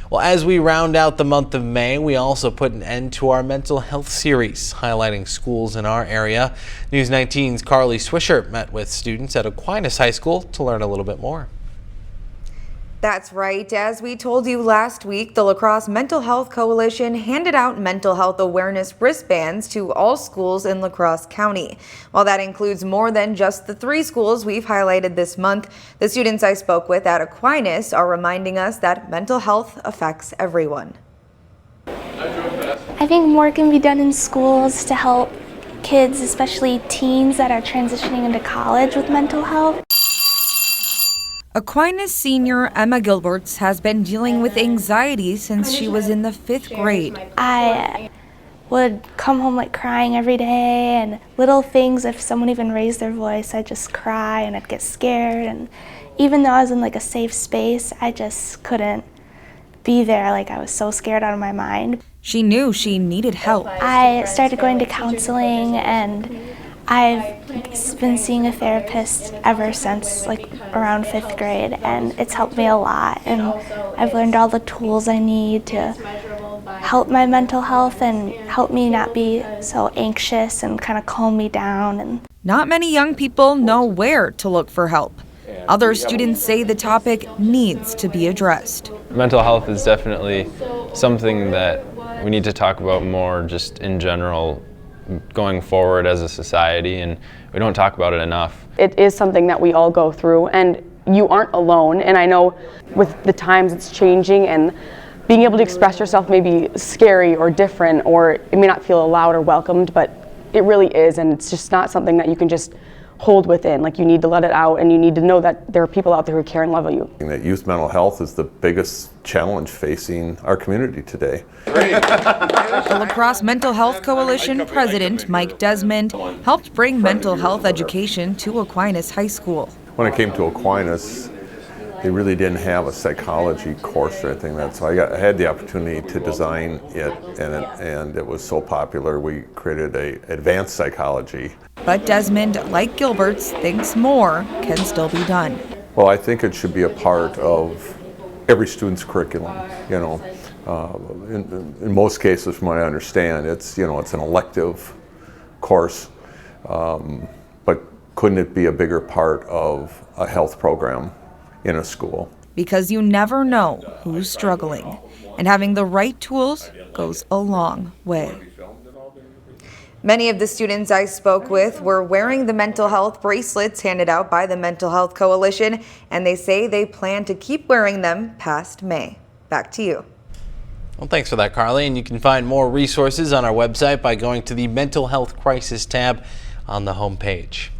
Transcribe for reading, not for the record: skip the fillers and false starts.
Well, as we round out the month of May, we also put an end to our mental health series, highlighting schools in our area. News 19's Carly Swisher met with students at Aquinas High School to learn a little bit more. That's right. As we told you last week, the Crosse Mental Health Coalition handed out mental health awareness wristbands to all schools in La Crosse County. While that includes more than just the 3 schools we've highlighted this month, the students I spoke with at Aquinas are reminding us that mental health affects everyone. I think more can be done in schools to help kids, especially teens that are transitioning into college with mental health. Aquinas senior Emma Gilberts has been dealing with anxiety since she was in the 5th grade. I would come home like crying every day, and little things, if someone even raised their voice, I'd just cry and I'd get scared. And even though I was in like a safe space, I just couldn't be there. Like I was so scared out of my mind. She knew she needed help. I started going to counseling, and I've been seeing a therapist ever since like around 5th grade, and it's helped me a lot, and I've learned all the tools I need to help my mental health and help me not be so anxious and kind of calm me down. And not many young people know where to look for help. Other students say the topic needs to be addressed. Mental health is definitely something that we need to talk about more just in general going forward as a society, and we don't talk about it enough. It is something that we all go through, and you aren't alone. And I know with the times it's changing, and being able to express yourself may be scary or different, or it may not feel allowed or welcomed, but it really is, and it's just not something that you can just hold within. Like, you need to let it out, and you need to know that there are people out there who care and love you. That youth mental health is the biggest challenge facing our community today. The La Crosse Mental Health Coalition president, Mike Desmond, helped bring mental health education to Aquinas High School. When I came to Aquinas, they really didn't have a psychology course or anything. So I had the opportunity to design it, and it was so popular, we created a advanced psychology. But Desmond, like Gilbert's, thinks more can still be done. Well, I think it should be a part of every student's curriculum. You know, in most cases, from what I understand, it's an elective course, but couldn't it be a bigger part of a health program in a school? Because you never know who's struggling, and having the right tools goes a long way. Many of the students I spoke with were wearing the mental health bracelets handed out by the Mental Health Coalition, and they say they plan to keep wearing them past May. Back to you. Well, thanks for that, Carly. And you can find more resources on our website by going to the Mental Health Crisis tab on the homepage.